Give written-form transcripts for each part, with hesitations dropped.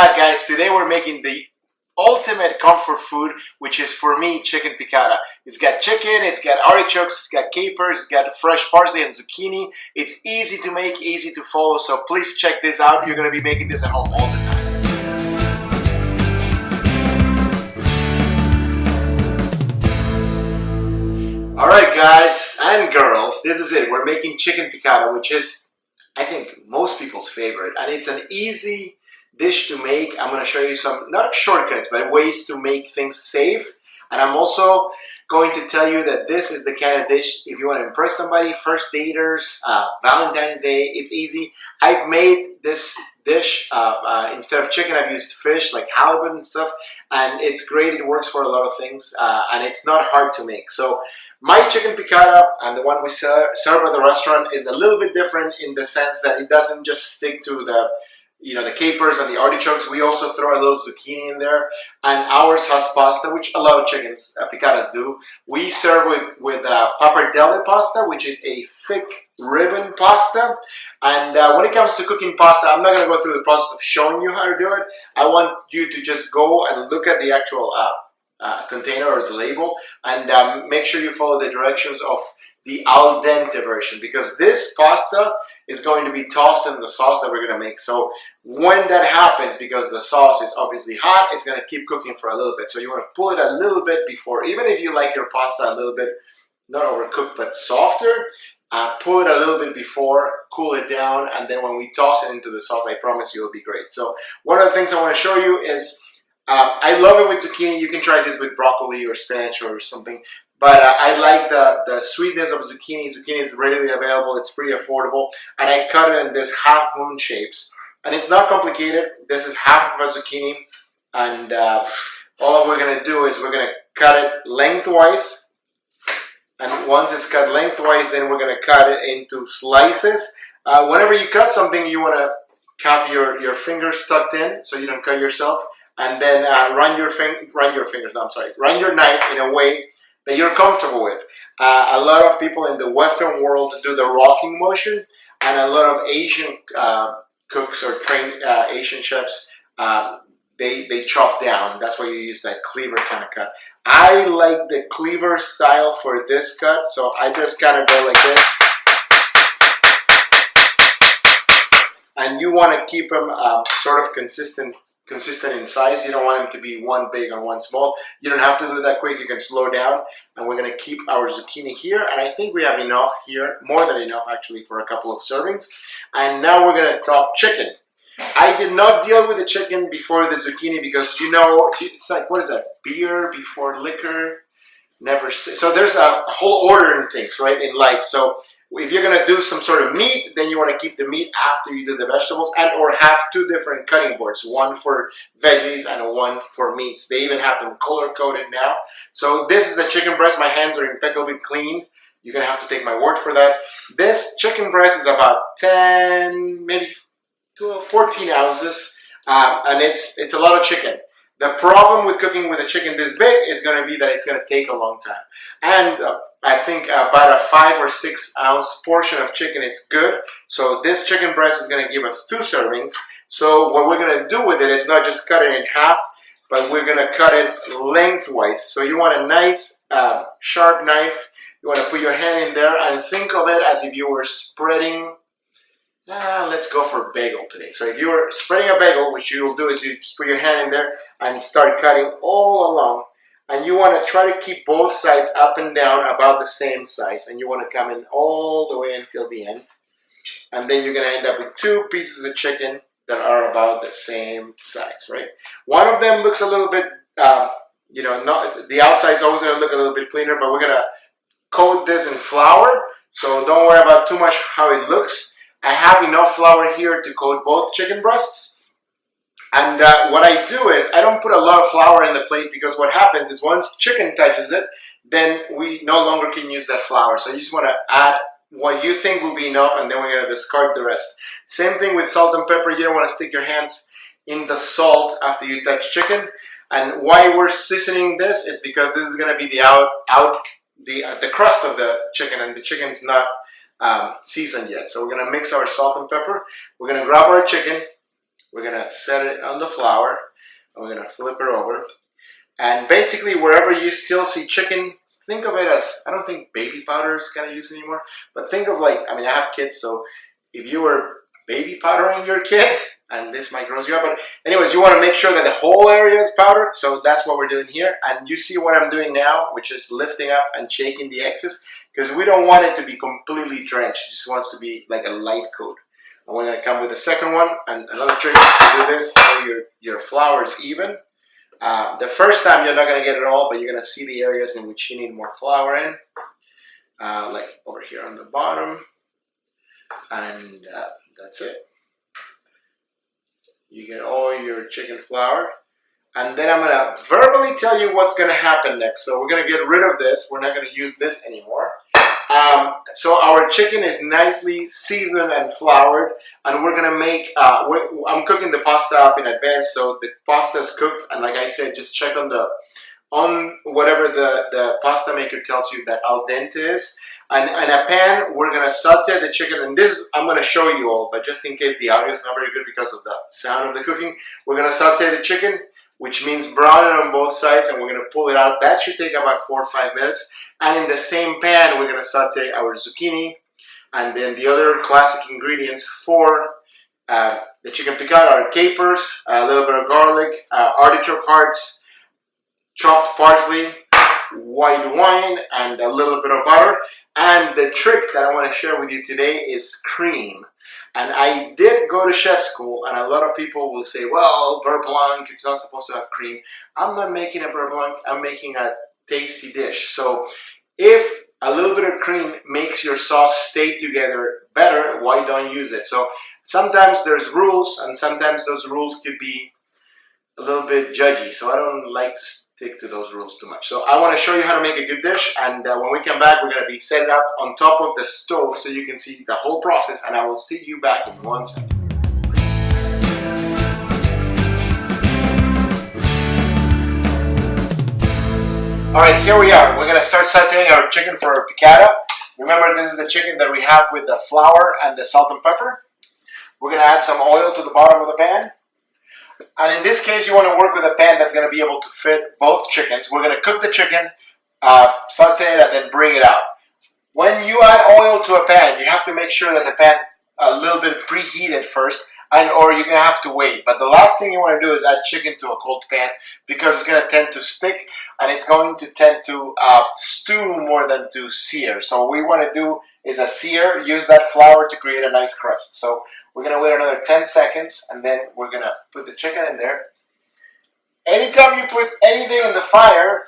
back, guys. Today we're making the ultimate comfort food, which is for me chicken piccata. It's got chicken, it's got artichokes, it's got capers, it's got fresh parsley and zucchini. It's easy to make, easy to follow, so please check this out. You're going to be making this at home all the time. Alright guys and girls, this is it. We're making chicken piccata, which is, I think, most people's favorite. And it's an easy dish to make. I'm going to show you some, not shortcuts, but ways to make things safe. And I'm also going to tell you that this is the kind of dish, if you want to impress somebody, first daters, Valentine's Day, it's easy. I've made this dish, instead of chicken, I've used fish, like halibut and stuff. And it's great, it works for a lot of things, and it's not hard to make. So my chicken piccata and the one we serve at the restaurant is a little bit different in the sense that it doesn't just stick to the capers and the artichokes. We also throw a little zucchini in there, and ours has pasta, which a lot of chickens piccatas do. We serve with pappardelle pasta, which is a thick ribbon pasta. And when it comes to cooking pasta, I'm not going to go through the process of showing you how to do it. I want you to just go and look at the actual container or the label, and make sure you follow the directions of the al dente version, because this pasta is going to be tossed in the sauce that we're going to make. So when that happens, because the sauce is obviously hot, it's going to keep cooking for a little bit. So you want to pull it a little bit before, even if you like your pasta a little bit, not overcooked, but softer, pull it a little bit before, cool it down, and then when we toss it into the sauce, I promise you it'll be great. So one of the things I want to show you is, I love it with zucchini. You can try this with broccoli or spinach or something. But I like the sweetness of zucchini. Zucchini is readily available. It's pretty affordable. And I cut it in this half moon shapes. And it's not complicated. This is half of a zucchini. And all we're going to do is we're going to cut it lengthwise. And once it's cut lengthwise, then we're going to cut it into slices. Whenever you cut something, you want to have your fingers tucked in so you don't cut yourself. And then run your knife in a way that you're comfortable with. A lot of people in the Western world do the rocking motion, and a lot of Asian cooks or trained Asian chefs, they chop down. That's why you use that cleaver kind of cut. I like the cleaver style for this cut, so I just kind of go like this. And you want to keep them sort of consistent in size. You don't want them to be one big and one small. You don't have to do that quick. You can slow down. And we're going to keep our zucchini here. And I think we have enough here, more than enough actually, for a couple of servings. And now we're going to chop chicken. I did not deal with the chicken before the zucchini because, it's like, what is that? Beer before liquor? Never. So there's a whole order in things, right, in life. So if you're going to do some sort of meat, then you want to keep the meat after you do the vegetables, and or have two different cutting boards, one for veggies and one for meats. They even have them color-coded now. So this is a chicken breast. My hands are impeccably clean. You're going to have to take my word for that. This chicken breast is about 10, maybe 12, 14 ounces, and it's a lot of chicken. The problem with cooking with a chicken this big is going to be that it's going to take a long time. And I think about a 5 or 6 ounce portion of chicken is good. So this chicken breast is going to give us 2 servings. So what we're going to do with it is not just cut it in half, but we're going to cut it lengthwise. So you want a nice sharp knife. You want to put your hand in there and think of it as if you were spreading. Let's go for bagel today. So if you're spreading a bagel, which you will do is you just put your hand in there and start cutting all along. And you want to try to keep both sides up and down about the same size. And you want to come in all the way until the end. And then you're going to end up with 2 pieces of chicken that are about the same size, right? One of them looks a little bit, not the outside's always going to look a little bit cleaner, but we're going to coat this in flour. So don't worry about too much how it looks. I have enough flour here to coat both chicken breasts. And what I do is I don't put a lot of flour in the plate, because what happens is once chicken touches it, then we no longer can use that flour. So you just want to add what you think will be enough, and then we're going to discard the rest. Same thing with salt and pepper. You don't want to stick your hands in the salt after you touch chicken. And why we're seasoning this is because this is going to be the crust of the chicken, and the chicken's not seasoned yet. So we're going to mix our salt and pepper. We're going to grab our chicken. We're gonna set it on the flour, and we're gonna flip it over. And basically, wherever you still see chicken, think of it as, I don't think baby powder is kind of used anymore, but think of like, I mean, I have kids, so if you were baby powdering your kid, and this might gross you up, but anyways, you want to make sure that the whole area is powdered, so that's what we're doing here. And you see what I'm doing now, which is lifting up and shaking the excess, because we don't want it to be completely drenched. It just wants to be like a light coat. And we're going to come with the second one, and another trick to do this so your flour is even. The first time you're not going to get it all, but you're going to see the areas in which you need more flour in, like over here on the bottom, and that's it. You get all your chicken flour, and then I'm going to verbally tell you what's going to happen next. So we're going to get rid of this. We're not going to use this anymore. So our chicken is nicely seasoned and floured, and we're gonna make, I'm cooking the pasta up in advance, so the pasta is cooked, and like I said, just check on whatever the pasta maker tells you that al dente is. And in a pan, we're gonna saute the chicken, and this I'm gonna show you all, but just in case the audio is not very good because of the sound of the cooking, we're gonna saute the chicken, which means brown it on both sides, and we're gonna pull it out. That should take about 4 or 5 minutes. And in the same pan, we're gonna saute our zucchini, and then the other classic ingredients for the chicken picatta are capers, a little bit of garlic, artichoke hearts, chopped parsley, white wine, and a little bit of butter. And the trick that I want to share with you today is cream. And I did go to chef school, and a lot of people will say, well, beurre blanc, it's not supposed to have cream. I'm not making a beurre blanc, I'm making a tasty dish. So if a little bit of cream makes your sauce stay together better, why don't use it? So sometimes there's rules, and sometimes those rules could be a little bit judgy. So I don't like to stick to those rules too much. So I want to show you how to make a good dish, and when we come back, we're going to be set up on top of the stove so you can see the whole process, and I will see you back in 1 second. Alright, here we are. We're going to start sauteing our chicken for our piccata. Remember, this is the chicken that we have with the flour and the salt and pepper. We're going to add some oil to the bottom of the pan. And in this case, you want to work with a pan that's going to be able to fit both chickens. We're going to cook the chicken, saute it, and then bring it out. When you add oil to a pan, you have to make sure that the pan's a little bit preheated first, or you're going to have to wait. But the last thing you want to do is add chicken to a cold pan, because it's going to tend to stick, and it's going to tend to stew more than to sear. So what we want to do is a sear, use that flour to create a nice crust. So we're going to wait another 10 seconds, and then we're going to put the chicken in there. Anytime you put anything in the fire,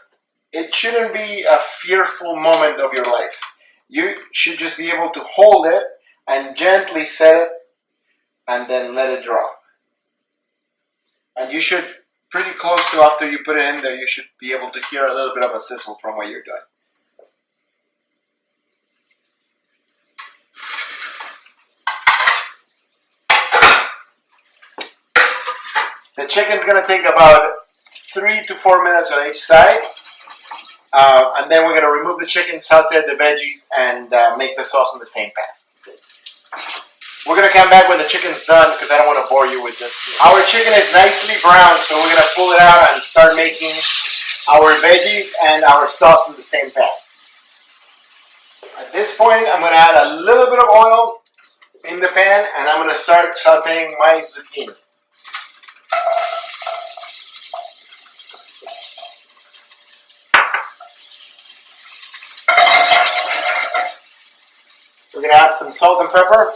it shouldn't be a fearful moment of your life. You should just be able to hold it and gently set it, and then let it drop. And you should, pretty close to after you put it in there, you should be able to hear a little bit of a sizzle from what you're doing. The chicken's going to take about 3 to 4 minutes on each side. And then we're going to remove the chicken, saute the veggies, and make the sauce in the same pan. We're going to come back when the chicken's done, because I don't want to bore you with this. Our chicken is nicely browned, so we're going to pull it out and start making our veggies and our sauce in the same pan. At this point, I'm going to add a little bit of oil in the pan, and I'm going to start sauteing my zucchini. We're going to add some salt and pepper.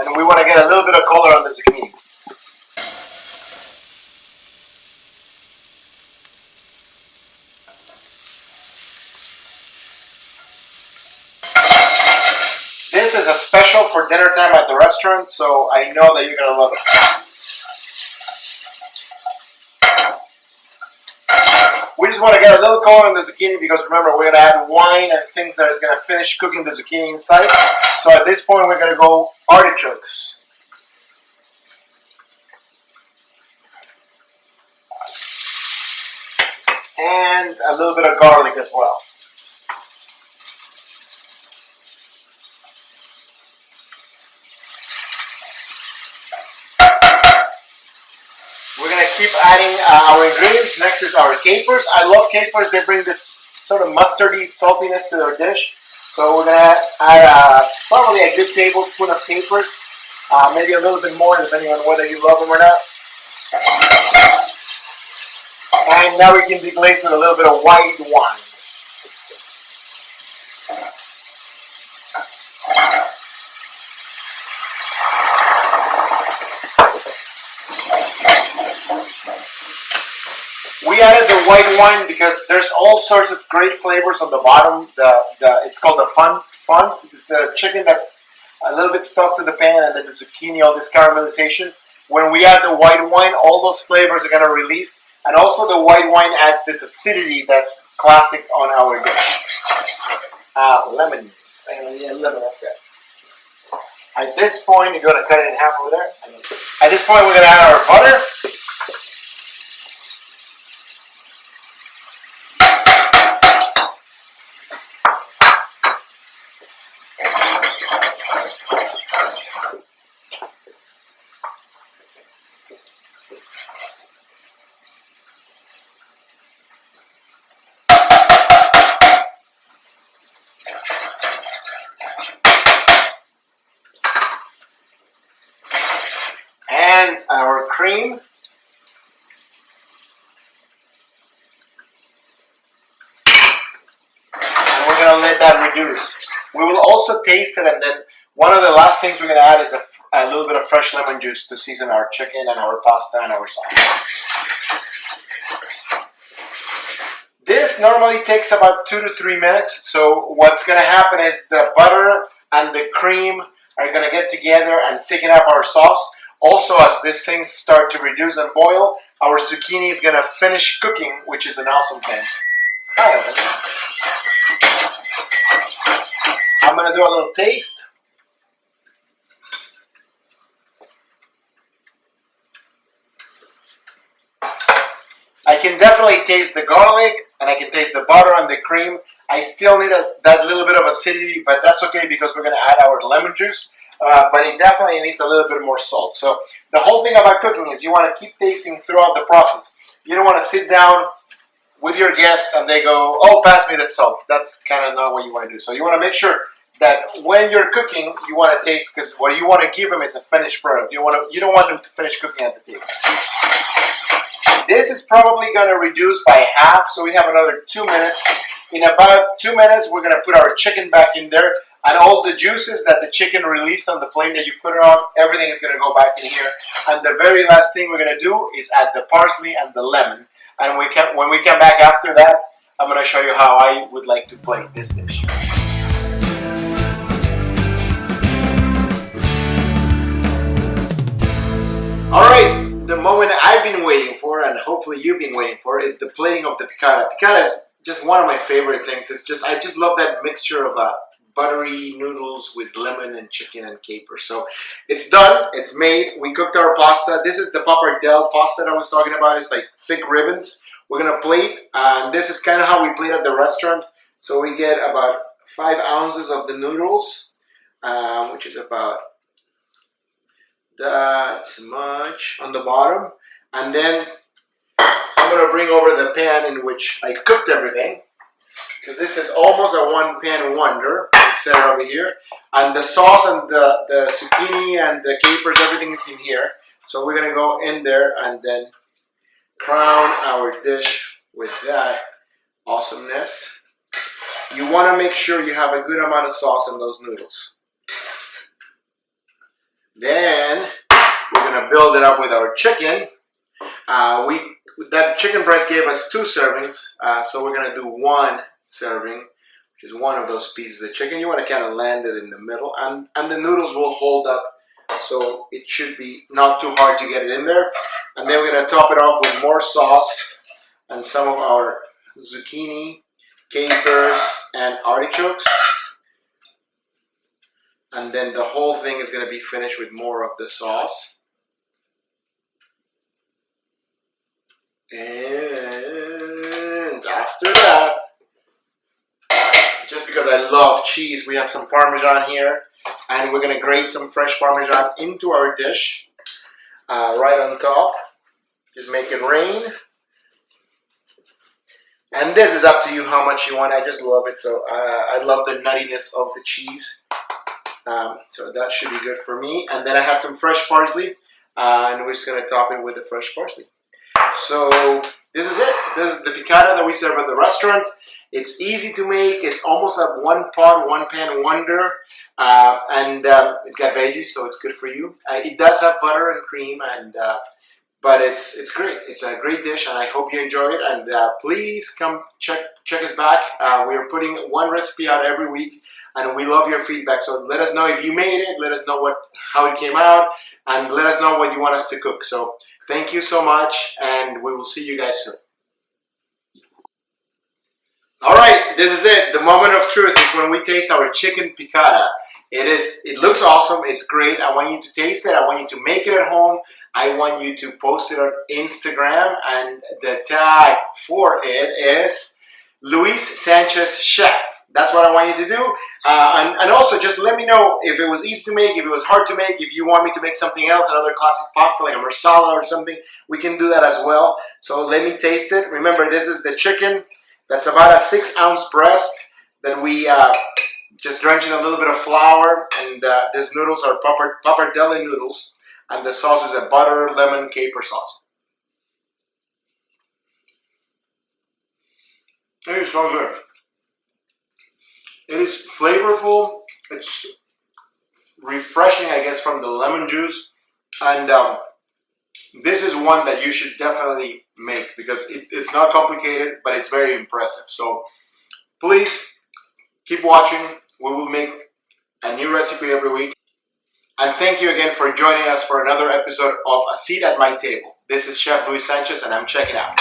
And we want to get a little bit of color on the zucchini. This is a special for dinner time at the restaurant, so I know that you're going to love it. We just want to get a little color on the zucchini, because remember, we're going to add wine and things that is going to finish cooking the zucchini inside. So at this point, we're going to go artichokes. And a little bit of garlic as well. keep adding our ingredients. Next is our capers. I love capers. They bring this sort of mustardy saltiness to their dish. So we're gonna add probably a good tablespoon of capers, maybe a little bit more depending on whether you love them or not. And now we can deglaze with a little bit of white wine. We added the white wine because there's all sorts of great flavors on the bottom. It's called the fond. It's the chicken that's a little bit stuck to the pan, and then the zucchini, all this caramelization. When we add the white wine, all those flavors are going to release. And also the white wine adds this acidity that's classic on our dish. Lemon. Yeah, lemon, that's good. At this point, you're going to cut it in half over there. At this point, we're going to add our butter. And our cream. And we're going to let that reduce. We will also taste it, and then one of the last things we're going to add is a little bit of fresh lemon juice to season our chicken and our pasta and our sauce. This normally takes about 2 to 3 minutes. So what's going to happen is the butter and the cream are going to get together and thicken up our sauce. Also, as these things start to reduce and boil, our zucchini is going to finish cooking, which is an awesome thing. I'm going to do a little taste. I can definitely taste the garlic, and I can taste the butter and the cream. I still need that little bit of acidity, but that's okay because we're going to add our lemon juice. But it definitely needs a little bit more salt. So the whole thing about cooking is you want to keep tasting throughout the process. You don't want to sit down with your guests and they go, oh, pass me the salt. That's kind of not what you want to do. So you want to make sure that when you're cooking, you want to taste, because what you want to give them is a finished product. You don't want them to finish cooking at the table. This is probably going to reduce by half, so we have another 2 minutes. In about 2 minutes, we're going to put our chicken back in there. And all the juices that the chicken released on the plate that you put it on, everything is going to go back in here. And the very last thing we're going to do is add the parsley and the lemon. And when we come back after that, I'm going to show you how I would like to plate this dish. Alright, the moment I've been waiting for, and hopefully you've been waiting for, is the plating of the piccata. Piccata is just one of my favorite things. I just love that mixture of buttery noodles with lemon and chicken and capers. So it's done, it's made. We cooked our pasta. This is the pappardelle pasta that I was talking about. It's like thick ribbons. We're gonna plate, and this is kind of how we plate at the restaurant. So we get about 5 ounces of the noodles, which is about that much on the bottom. And then I'm gonna bring over the pan in which I cooked everything, because this is almost a one pan wonder. It's set over here, and the sauce and the zucchini and the capers, everything is in here. So we're gonna go in there and then crown our dish with that awesomeness. You want to make sure you have a good amount of sauce in those noodles. Then we're gonna build it up with our chicken. That chicken breast gave us 2 servings, so we're gonna do 1 serving, which is one of those pieces of chicken. You want to kind of land it in the middle, and the noodles will hold up, so it should be not too hard to get it in there. And then we're going to top it off with more sauce and some of our zucchini, capers, and artichokes. And then the whole thing is going to be finished with more of the sauce. And after that, just because I love cheese, we have some Parmesan here, and we're going to grate some fresh Parmesan into our dish, right on top. Just make it rain. And this is up to you how much you want. I just love it. So I love the nuttiness of the cheese. So that should be good for me. And then I had some fresh parsley. And we're just going to top it with the fresh parsley. So this is it. This is the piccata that we serve at the restaurant. It's easy to make. It's almost a one pot, one pan wonder. It's got veggies, so it's good for you. It does have butter and cream, but it's great. It's a great dish, and I hope you enjoy it. And please come check us back. We are putting one recipe out every week, and we love your feedback. So let us know if you made it. Let us know how it came out, and let us know what you want us to cook. So thank you so much, and we will see you guys soon. All right, this is it. The moment of truth is when we taste our chicken piccata. It looks awesome. It's great. I want you to taste it. I want you to make it at home. I want you to post it on Instagram, and the tag for it is Luis Sanchez Chef. That's what I want you to do. And also just let me know if it was easy to make, if it was hard to make, if you want me to make something else, another classic pasta like a marsala or something, we can do that as well. So let me taste it. Remember, this is the chicken. That's about a 6-ounce breast that we just drench in a little bit of flour. And these noodles are pappardelle noodles. And the sauce is a butter, lemon, caper sauce. It is so good. It is flavorful. It's refreshing, I guess, from the lemon juice. And this is one that you should definitely make because it's not complicated, but it's very impressive. So please keep watching. We will make a new recipe every week. And thank you again for joining us for another episode of A Seat at My Table. This is Chef Luis Sanchez, and I'm checking out.